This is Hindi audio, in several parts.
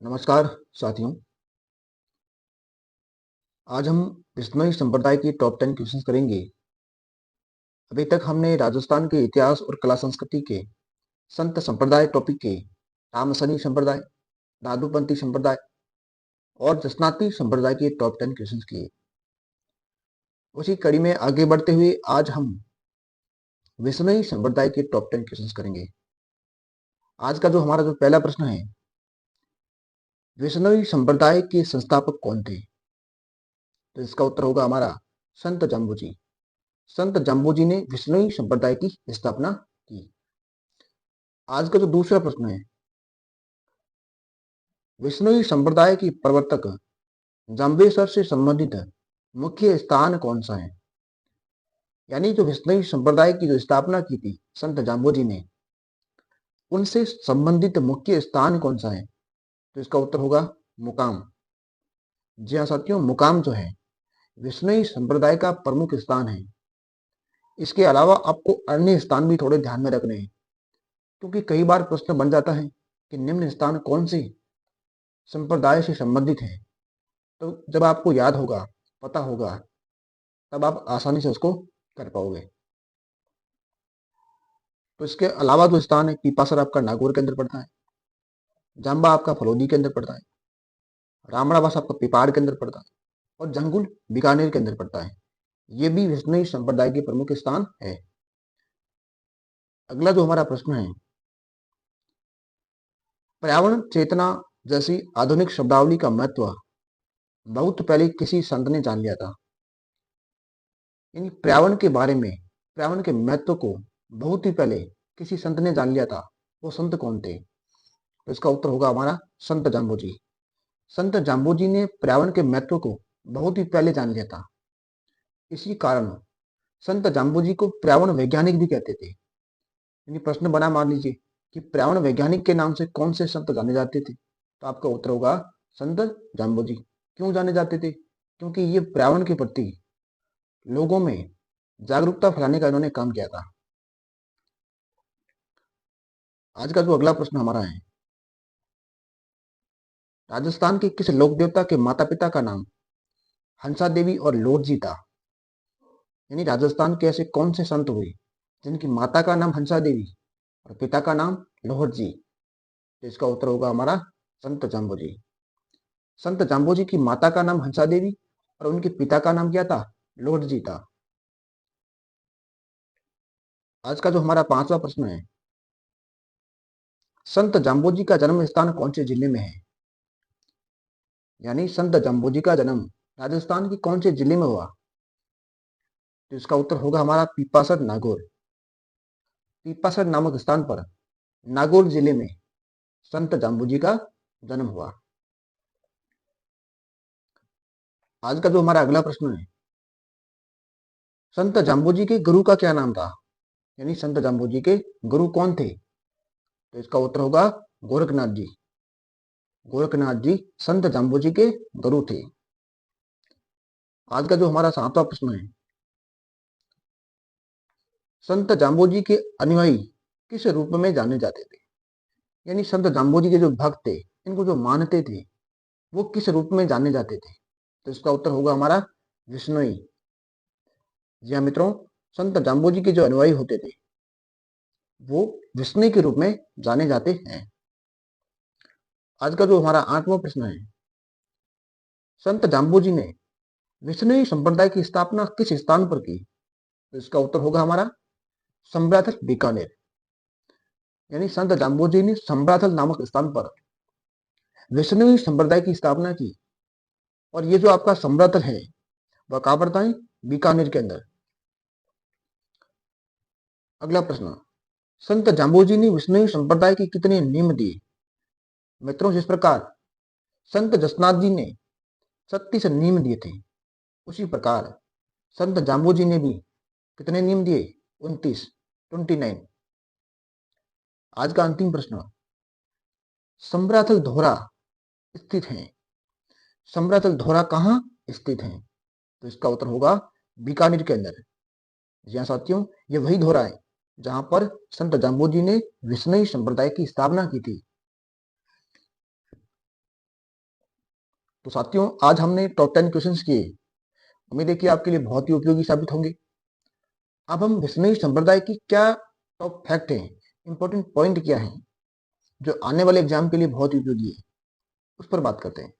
नमस्कार साथियों। आज हम विश्नोई संप्रदाय की टॉप 10 क्वेश्चंस करेंगे। अभी तक हमने राजस्थान के इतिहास और कला संस्कृति के संत संप्रदाय टॉपिक के तामसनी संप्रदाय, दादूपंथी संप्रदाय और जसनाती संप्रदाय के टॉप 10 क्वेश्चंस किए। उसी कड़ी में आगे बढ़ते हुए आज हम विश्नोई संप्रदाय के टॉप 10 क्वेश्चंस करेंगे। आज का जो हमारा पहला प्रश्न है, विश्नोई संप्रदाय के संस्थापक कौन थे? तो इसका उत्तर होगा हमारा संत जाम्बूजी। संत जाम्बूजी ने विश्नोई संप्रदाय की स्थापना की। आज का जो दूसरा प्रश्न है, विश्नोई संप्रदाय की प्रवर्तक जाम्बेसर से संबंधित मुख्य स्थान कौन सा है? यानी जो विश्नोई संप्रदाय की जो स्थापना की थी संत जाम्बोजी ने, उनसे संबंधित मुख्य स्थान कौन सा है? तो इसका उत्तर होगा मुकाम। जी हाँ साथियों, मुकाम जो है विश्नोई संप्रदाय का प्रमुख स्थान है। इसके अलावा आपको अन्य स्थान भी थोड़े ध्यान में रखने हैं, क्योंकि कई बार प्रश्न बन जाता है कि निम्न स्थान कौन से संप्रदाय से संबंधित है। तो जब आपको याद होगा, पता होगा, तब आप आसानी से उसको कर पाओगे। तो इसके अलावा जो स्थान है, पीपासर आपका नागौर के अंदर पड़ता है, जाम्बा आपका फलोदी के अंदर पड़ता है, रामड़ावास आपका पिपाड़ के अंदर पड़ता है और जंगुल बीकानेर के अंदर पड़ता है। ये भी विश्नोई संप्रदाय के प्रमुख स्थान है। अगला जो हमारा प्रश्न है, पर्यावरण चेतना जैसी आधुनिक शब्दावली का महत्व बहुत पहले किसी संत ने जान लिया था। इन पर्यावरण के बारे में, पर्यावरण के महत्व को बहुत ही पहले किसी संत ने जान लिया था। वो संत कौन थे? तो इसका उत्तर होगा हमारा संत जाम्बोजी। संत जाम्बोजी ने पर्यावरण के महत्व को बहुत ही पहले जान लिया था। इसी कारण संत जाम्बोजी को पर्यावरण वैज्ञानिक भी कहते थे। यानी प्रश्न बना, मान लीजिए कि पर्यावरण वैज्ञानिक के नाम से कौन से संत जाने जाते थे, तो आपका उत्तर होगा संत जाम्बोजी। क्यों जाने जाते थे? क्योंकि ये पर्यावरण के प्रति लोगों में जागरूकता फैलाने का इन्होंने काम किया था। आज का जो अगला प्रश्न हमारा है, राजस्थान के किस लोक देवता के माता पिता का नाम हंसा देवी और लोट जी था? यानी राजस्थान के ऐसे कौन से संत हुए जिनकी माता का नाम हंसा देवी और पिता का नाम लोहट जी? तो इसका उत्तर होगा हमारा संत जाम्बोजी। संत जाम्बोजी की माता का नाम हंसा देवी और उनके पिता का नाम क्या था? लोहट जी था। आज का जो हमारा पांचवा प्रश्न है, संत जाम्बोजी का जन्म स्थान कौन से जिले में है? यानी संत जाम्बोजी का जन्म राजस्थान के कौन से जिले में हुआ? तो इसका उत्तर होगा हमारा पीपासर नागौर। पीपासर नामक स्थान पर नागौर जिले में संत जाम्बोजी का जन्म हुआ। आज का जो हमारा अगला प्रश्न है, संत जाम्बोजी के गुरु का क्या नाम था? यानी संत जाम्बोजी के गुरु कौन थे? तो इसका उत्तर होगा गोरखनाथ जी। गोरखनाथ जी संत जाम्बोजी के गुरु थे। आज का जो हमारा सातवां प्रश्न है, संत जाम्बोजी के अनुयायी किस रूप में जाने जाते थे? यानी संत जाम्बोजी के जो भक्त थे, इनको जो मानते थे, वो किस रूप में जाने जाते थे? तो इसका उत्तर होगा हमारा विश्नोई। जी हाँ मित्रों, संत जाम्बोजी के जो अनुयायी होते थे वो विष्णु के रूप में जाने जाते हैं। आज का जो हमारा आठवां प्रश्न है, संत जाम्बोजी ने विष्णु संप्रदाय की स्थापना किस स्थान पर की? तो इसका उत्तर होगा हमारा संब्राथल बीकानेर। यानी संत जाम्बोजी ने संब्राथल नामक स्थान पर विष्णु संप्रदाय की स्थापना की। और ये जो आपका संब्राथल है वह कहां पड़ता है? बीकानेर के अंदर। अगला प्रश्न, संत जाम्बोजी ने विष्णु संप्रदाय के कितने नियम दिए? मित्रों, जिस प्रकार संत जसनाथ जी ने 36 नियम दिए थे, उसी प्रकार संत जाम्बोजी ने भी कितने नियम दिए? 29। आज का अंतिम प्रश्न, संब्राथल धोरा स्थित है। संब्राथल धोरा कहाँ स्थित है? तो इसका उत्तर होगा बीकानेर के अंदर। जी हाँ साथियों, ये वही धोरा है जहां पर संत जाम्बोजी ने विष्णु संप्रदाय की स्थापना की थी। तो साथियों, आज हमने टॉप 10 क्वेश्चंस किए। उम्मीद है कि आपके लिए बहुत ही उपयोगी साबित होंगे। अब हम विस्मयी संप्रदाय की क्या टॉप फैक्ट है, इंपॉर्टेंट पॉइंट क्या है जो आने वाले एग्जाम के लिए बहुत ही उपयोगी है, उस पर बात करते हैं।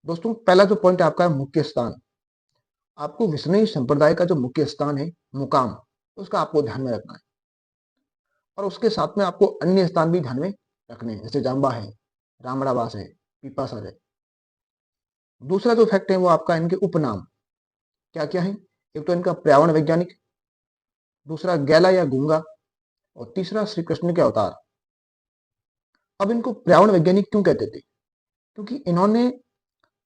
दोस्तों, पहला जो पॉइंट है आपका मुख्य स्थान। आपको विस्मयी संप्रदाय का जो मुख्य स्थान है, मुकाम, उसका आपको ध्यान में रखना है और उसके साथ में आपको अन्य स्थान भी ध्यान में रखने हैं, जैसे जाम्बा है, रामड़ावास है, पीपासर है। दूसरा जो फैक्ट है वो आपका इनके उपनाम क्या क्या है। एक तो इनका पर्यावरण वैज्ञानिक, दूसरा गैला या गूंगा, और तीसरा श्री कृष्ण के अवतार। अब इनको पर्यावरण वैज्ञानिक क्यों कहते थे? क्योंकि इन्होंने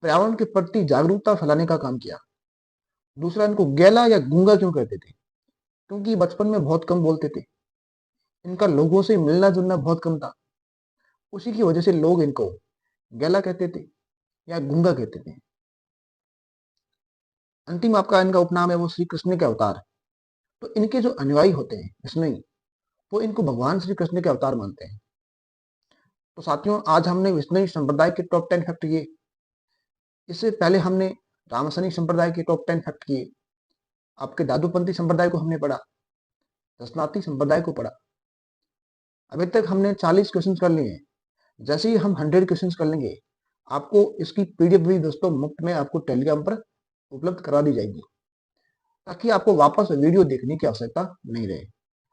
पर्यावरण के प्रति जागरूकता फैलाने का काम किया। दूसरा, इनको गैला या गूंगा क्यों कहते थे? क्योंकि बचपन में बहुत कम बोलते थे, इनका लोगों से मिलना जुलना बहुत कम था। उसी की वजह से लोग इनको गैला कहते थे या गूंगा कहते थे। अंतिम आपका इनका उपनाम है वो श्री कृष्ण के अवतार। तो इनके जो अनुयायी होते हैं इसमें, वो इनको भगवान श्री कृष्ण के अवतार मानते हैं। तो साथियों, आज हमने विष्णु संप्रदाय के टॉप 10 फैक्ट किए। इससे पहले हमने रामसनी संप्रदाय के टॉप 10 फैक्ट किए। आपके दादूपंथी संप्रदाय को हमने पढ़ा, दशनाथी संप्रदाय को पढ़ा। अभी तक हमने 40 क्वेश्चन कर लिए हैं। जैसे ही हम 100 क्वेश्चन कर लेंगे, आपको इसकी पीडीएफ भी दोस्तों मुफ्त में आपको टेलीग्राम पर उपलब्ध करा दी जाएगी, ताकि आपको वापस वीडियो देखने की आवश्यकता नहीं रहे।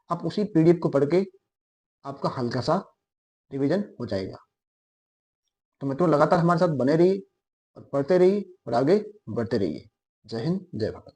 आप उसी पीडीएफ को पढ़ के आपका हल्का सा रिवीजन हो जाएगा। तो मित्रों, लगातार हमारे साथ बने रहिए और पढ़ते रहिए और आगे बढ़ते रहिए। जय हिंद, जय भारत।